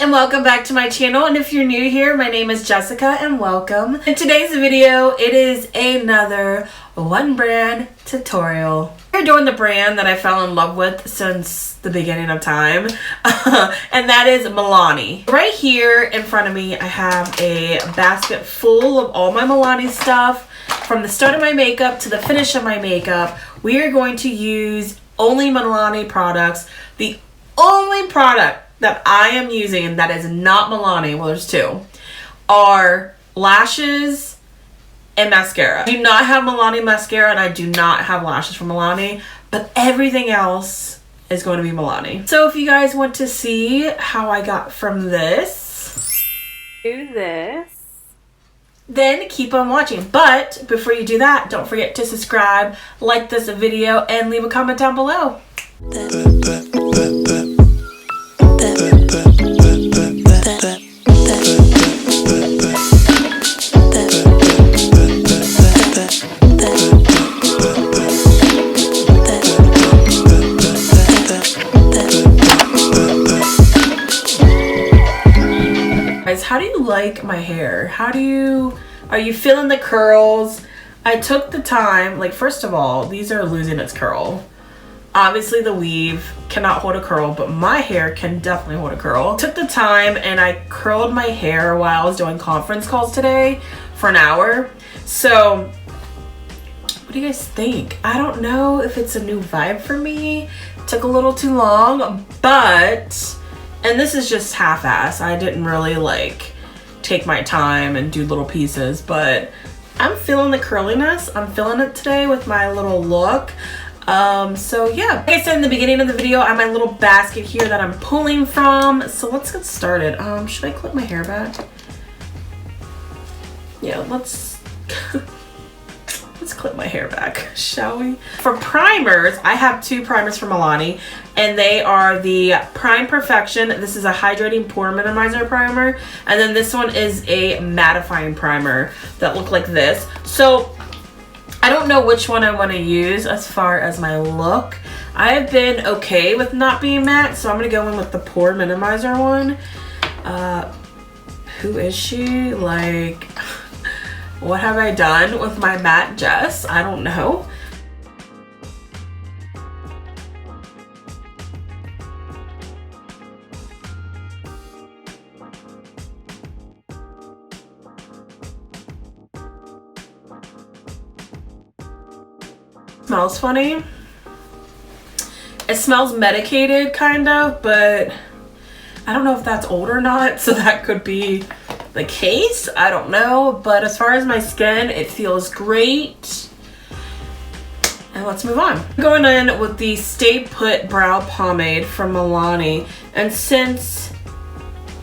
and welcome back to my channel. And if you're new here, my name is Jessica and welcome. In today's video, it is another one brand tutorial. We're doing the brand that I fell in love with since the beginning of time, and that is Milani. Right here in front of me, I have a basket full of all my Milani stuff. From the start of my makeup to the finish of my makeup, we are going to use only Milani products. The only product that I am using that is not Milani, well there's two, are lashes and mascara. I do not have Milani mascara and I do not have lashes from Milani, but everything else is going to be Milani. So if you guys want to see how I got from this to this, then keep on watching. But before you do that, don't forget to subscribe, like this video, and leave a comment down below. Guys, how do you like my hair? Are you feeling the curls? I took the time, like, first of all, these are losing its curl. Obviously the weave cannot hold a curl, but my hair can definitely hold a curl. Took the time and I curled my hair while I was doing conference calls today for an hour. So what do you guys think? I don't know if it's a new vibe for me. It took a little too long, but, and this is just half-ass. I didn't really like take my time and do little pieces, but I'm feeling the curliness. I'm feeling it today with my little look. So yeah, like I said in the beginning of the video, I have my little basket here that I'm pulling from. So let's get started. Should I clip my hair back? Yeah, let's clip my hair back, shall we? For primers, I have two primers from Milani, and they are the Prime Perfection. This is a hydrating pore minimizer primer, and then this one is a mattifying primer that look like this. So I don't know which one I want to use as far as my look. I have been okay with not being matte, so I'm going to go in with the pore minimizer one. Who is she? Like, what have I done with my matte Jess? I don't know. Smells funny. It smells medicated kind of, but I don't know if that's old or not, so that could be the case. I don't know, but as far as my skin, it feels great. And let's move on. I'm going in with the Stay Put Brow Pomade from Milani, and since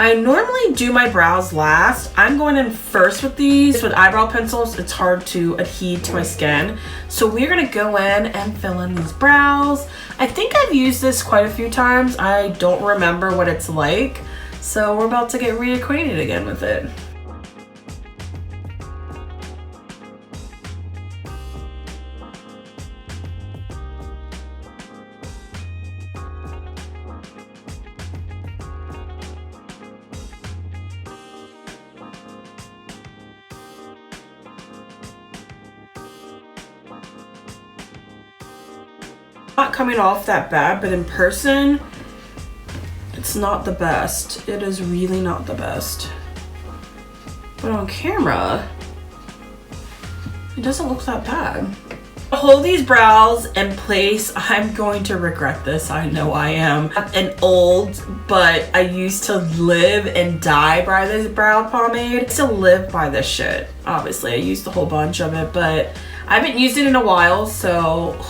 I normally do my brows last, I'm going in first with these. With eyebrow pencils, it's hard to adhere to my skin. So we're gonna go in and fill in these brows. I think I've used this quite a few times. I don't remember what it's like. So we're about to get reacquainted again with it. Not coming off that bad, but in person it's not the best. It is really not the best, but on camera it doesn't look that bad. To hold these brows in place, I'm going to regret this. I know I am. I'm old, but I used to live and die by this brow pomade. I still live by this shit. Obviously I used a whole bunch of it, but I haven't used it in a while, so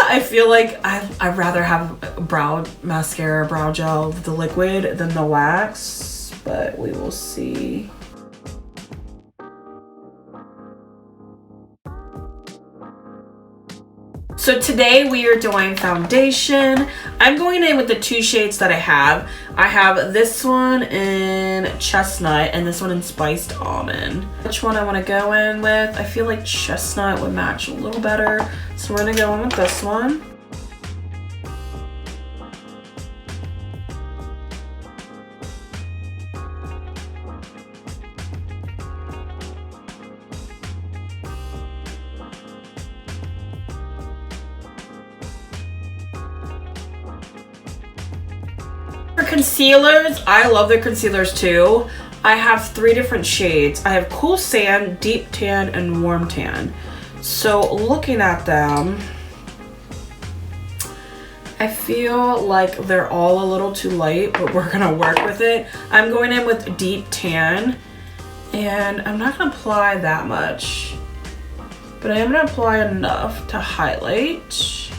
I feel like I'd rather have brow mascara, brow gel, the liquid, than the wax, but we will see. So today we are doing foundation. I'm going in with the two shades that I have. I have this one in chestnut and this one in spiced almond. Which one I want to go in with? I feel like chestnut would match a little better. So we're going to go in with this one. For concealers, I love their concealers too. I have 3 different shades. I have Cool Sand, Deep Tan, and Warm Tan. So looking at them, I feel like they're all a little too light, but we're gonna work with it. I'm going in with Deep Tan, and I'm not gonna apply that much, but I am gonna apply enough to highlight.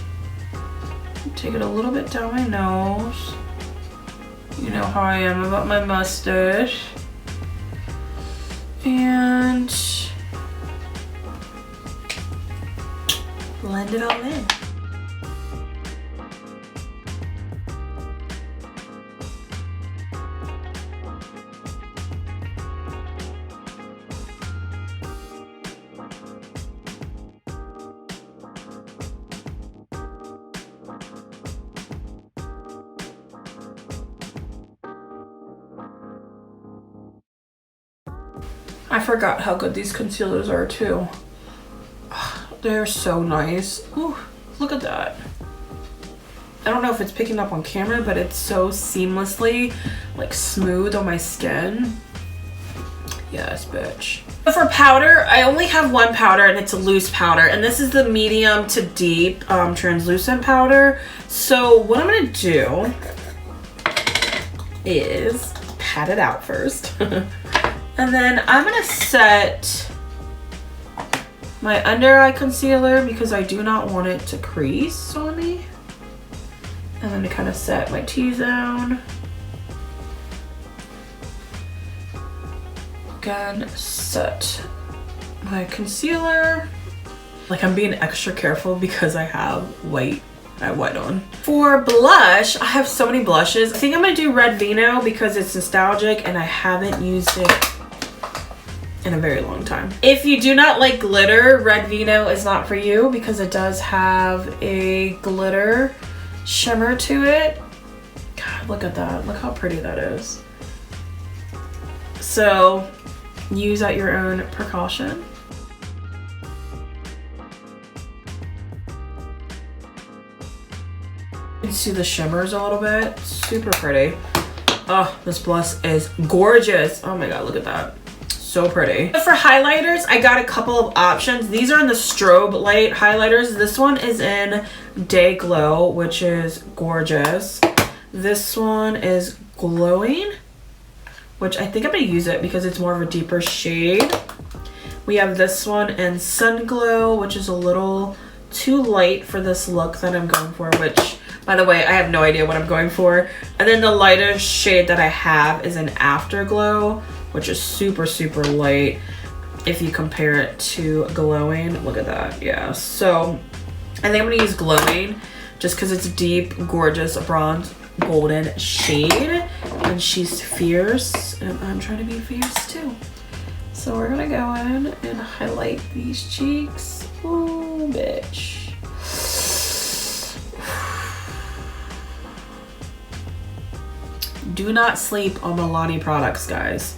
Take it a little bit down my nose. You know how I am about my mustache. And blend it all in. I forgot how good these concealers are too. They're so nice. Ooh, look at that. I don't know if it's picking up on camera, but it's so seamlessly like smooth on my skin. Yes, bitch. But for powder, I only have one powder, and it's a loose powder, and this is the medium to deep translucent powder. So what I'm gonna do is pat it out first. And then I'm gonna set my under eye concealer because I do not want it to crease on me. And then to kind of set my T-zone. Again, set my concealer. Like, I'm being extra careful because I have white on. For blush, I have so many blushes. I think I'm gonna do Red Vino because it's nostalgic and I haven't used it in a very long time. If you do not like glitter, Red Vino is not for you because it does have a glitter shimmer to it. God, look at that. Look how pretty that is. So use at your own precaution. You can see the shimmers a little bit. Super pretty. Oh, this blush is gorgeous. Oh my God, look at that. So pretty. For highlighters, I got a couple of options. These are in the strobe light highlighters. This one is in Day Glow, which is gorgeous. This one is Glowing, which I think I'm gonna use it because it's more of a deeper shade. We have this one in Sun Glow, which is a little too light for this look that I'm going for, which, by the way, I have no idea what I'm going for. And then the lightest shade that I have is an Afterglow, which is super, super light if you compare it to Glowing. Look at that, yeah. So I think I'm gonna use Glowing just because it's a deep, gorgeous bronze golden shade. And she's fierce, and I'm trying to be fierce too. So we're gonna go in and highlight these cheeks. Ooh, bitch. Do not sleep on Milani products, guys.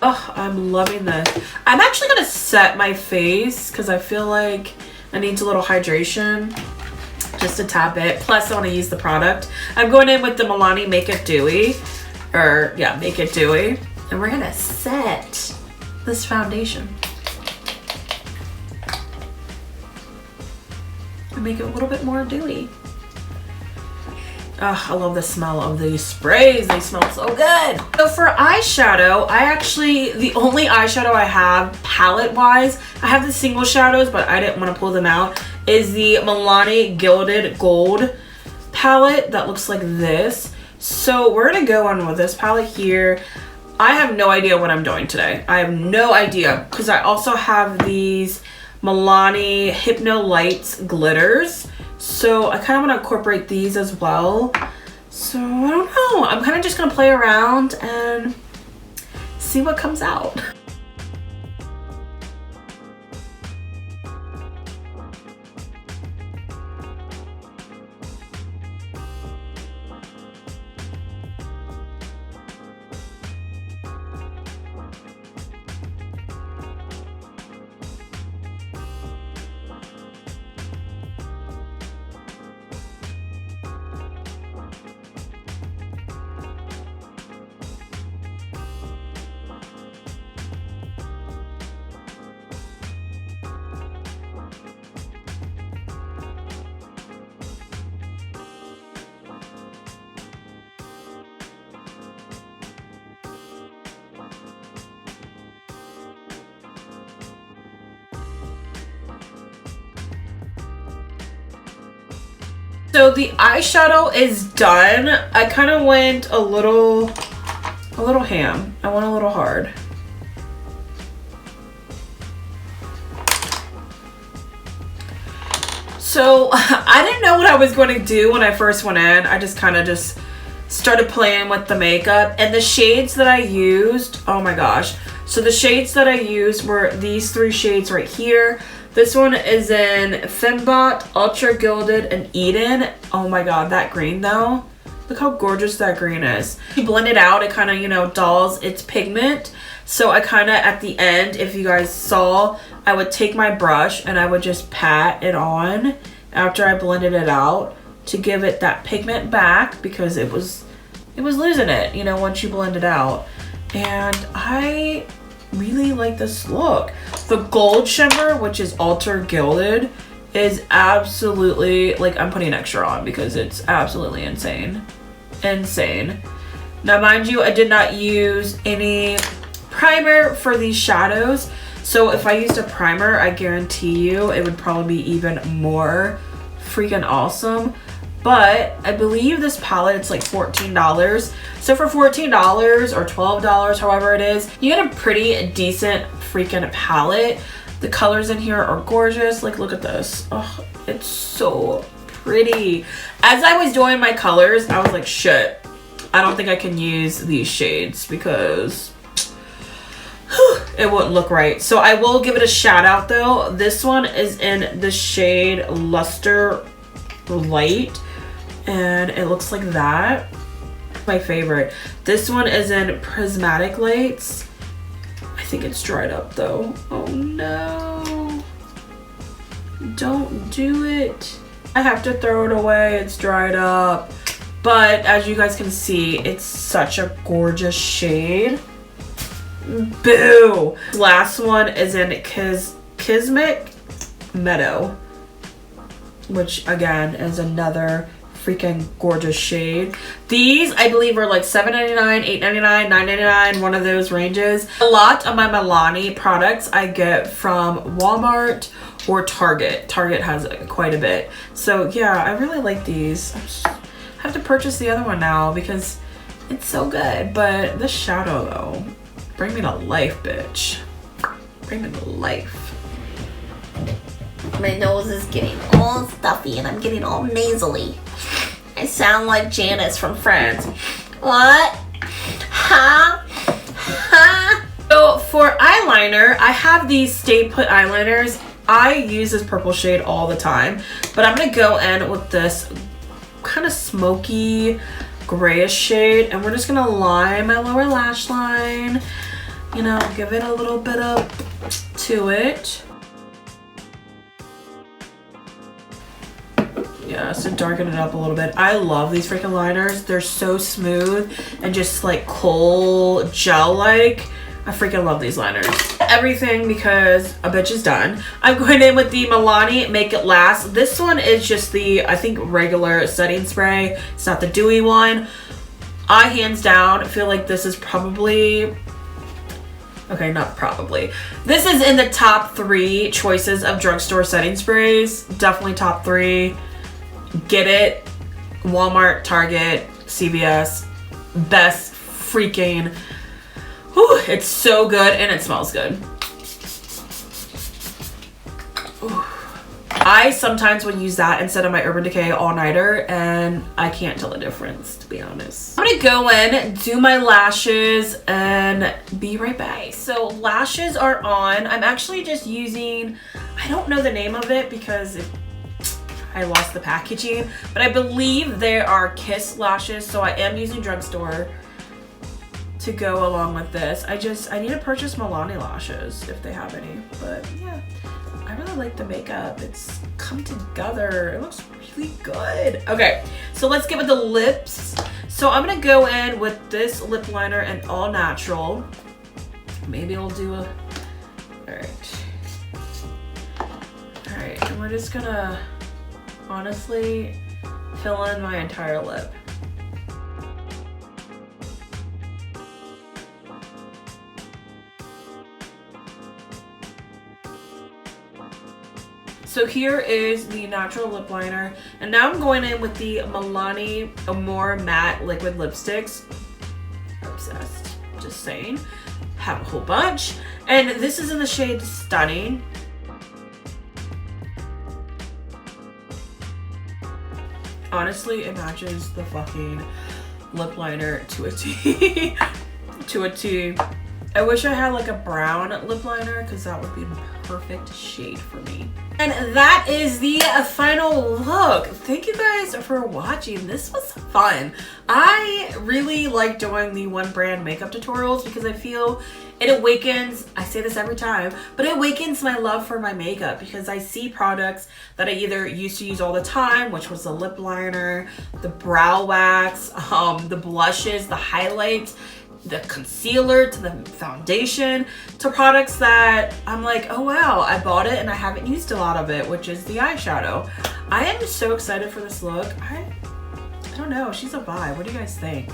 Oh, I'm loving this. I'm actually gonna set my face because I feel like it needs a little hydration. Just to tap it. Plus, I want to use the product. I'm going in with the Milani Make It Dewy. Or, yeah, Make It Dewy. And we're gonna set this foundation. And make it a little bit more dewy. Oh, I love the smell of these sprays. They smell so good. So for eyeshadow, the only eyeshadow I have palette-wise, I have the single shadows, but I didn't want to pull them out, is the Milani Gilded Gold palette that looks like this. So we're going to go on with this palette here. I have no idea what I'm doing today. I have no idea because I also have these Milani Hypno Lights glitters. So I kind of want to incorporate these as well. So I don't know. I'm kind of just going to play around and see what comes out. So the eyeshadow is done. I kind of went a little ham. I went a little hard. So I didn't know what I was going to do when I first went in. I just kind of started playing with the makeup, and the shades that I used, oh my gosh. So the shades that I used were these 3 shades right here. This one is in Fembot, Ultra Gilded, and Eden. Oh my god, that green though. Look how gorgeous that green is. You blend it out, it kind of, you know, dulls its pigment. So I kind of, at the end, if you guys saw, I would take my brush and I would just pat it on after I blended it out to give it that pigment back, because it was losing it, you know, once you blend it out. And I really like this look. The gold shimmer, which is Ultra Gilded, is absolutely, like, I'm putting extra on because it's absolutely insane. Now mind you, I did not use any primer for these shadows, so if I used a primer, I guarantee you it would probably be even more freaking awesome. But I believe this palette, it's like $14. So for $14 or $12, however it is, you get a pretty decent freaking palette. The colors in here are gorgeous. Like, look at this. Oh, it's so pretty. As I was doing my colors, I was like, shit, I don't think I can use these shades because it wouldn't look right. So I will give it a shout out though. This one is in the shade Luster Light, and it looks like that. My favorite. This one is in Prismatic Lights. I think it's dried up though. Oh no. Don't do it. I have to throw it away. It's dried up. But as you guys can see, it's such a gorgeous shade. Boo! Last one is in Kismic Meadow, which again is another freaking gorgeous shade. These I believe are like $7.99, $8.99, $9.99, one of those ranges. A lot of my Milani products I get from Walmart or Target. Target has quite a bit. So yeah, I really like these. I have to purchase the other one now because it's so good. But this shadow though, bring me to life, bitch. Bring me to life. My nose is getting all stuffy and I'm getting all nasally. I sound like Janice from Friends. What? Huh? Huh? So for eyeliner, I have these Stay Put eyeliners. I use this purple shade all the time, but I'm gonna go in with this kind of smoky grayish shade, and we're just gonna line my lower lash line, you know, give it a little bit of to it. Yeah, so darken it up a little bit. I love these freaking liners. They're so smooth and just like coal gel-like. I freaking love these liners. Everything because a bitch is done. I'm going in with the Milani Make It Last. This one is just the, I think, regular setting spray. It's not the dewy one. I hands down feel like this is probably, okay, not probably. This is in the top 3 choices of drugstore setting sprays. Definitely top 3. Get it. Walmart, Target, CVS. Best freaking. Whew, it's so good and it smells good. Ooh. I sometimes would use that instead of my Urban Decay all-nighter, and I can't tell the difference, to be honest. I'm gonna go in, do my lashes, and be right back. So lashes are on. I'm actually just using, I don't know the name of it because I lost the packaging, but I believe they are Kiss lashes, so I am using drugstore to go along with this. I need to purchase Milani lashes if they have any, but yeah. I really like the makeup. It's come together. It looks really good. Okay, so let's get with the lips. So I'm gonna go in with this lip liner and all natural. Maybe I'll do a, all right, and we're just gonna honestly fill in my entire lip. So here is the natural lip liner, and now I'm going in with the Milani More Matte Liquid Lipsticks. Obsessed, just saying. Have a whole bunch. And this is in the shade Stunning. Honestly, it matches the fucking lip liner to a T. To a T. I wish I had like a brown lip liner because that would be the perfect shade for me. And that is the final look. Thank you guys for watching. This was fun. I really like doing the one brand makeup tutorials because I feel it awakens, I say this every time, but it awakens my love for my makeup because I see products that I either used to use all the time, which was the lip liner, the brow wax, the blushes, the highlights, the concealer, to the foundation, to products that I'm like, oh wow, I bought it and I haven't used a lot of it, which is the eyeshadow. I am so excited for this look. I don't know, she's a vibe. What do you guys think?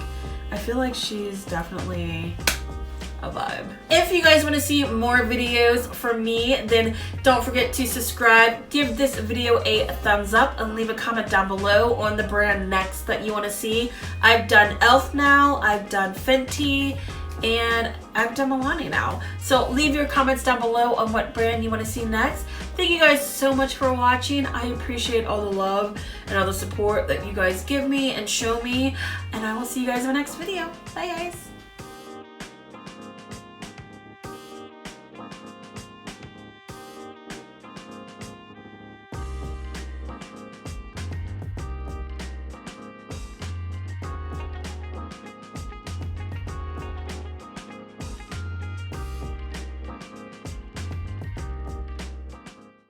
I feel like she's definitely a vibe. If you guys want to see more videos from me, then don't forget to subscribe, give this video a thumbs up, and leave a comment down below on the brand next that you want to see. I've done e.l.f. now, I've done Fenty, and I've done Milani now. So leave your comments down below on what brand you want to see next. Thank you guys so much for watching. I appreciate all the love and all the support that you guys give me and show me, and I will see you guys in my next video. Bye guys.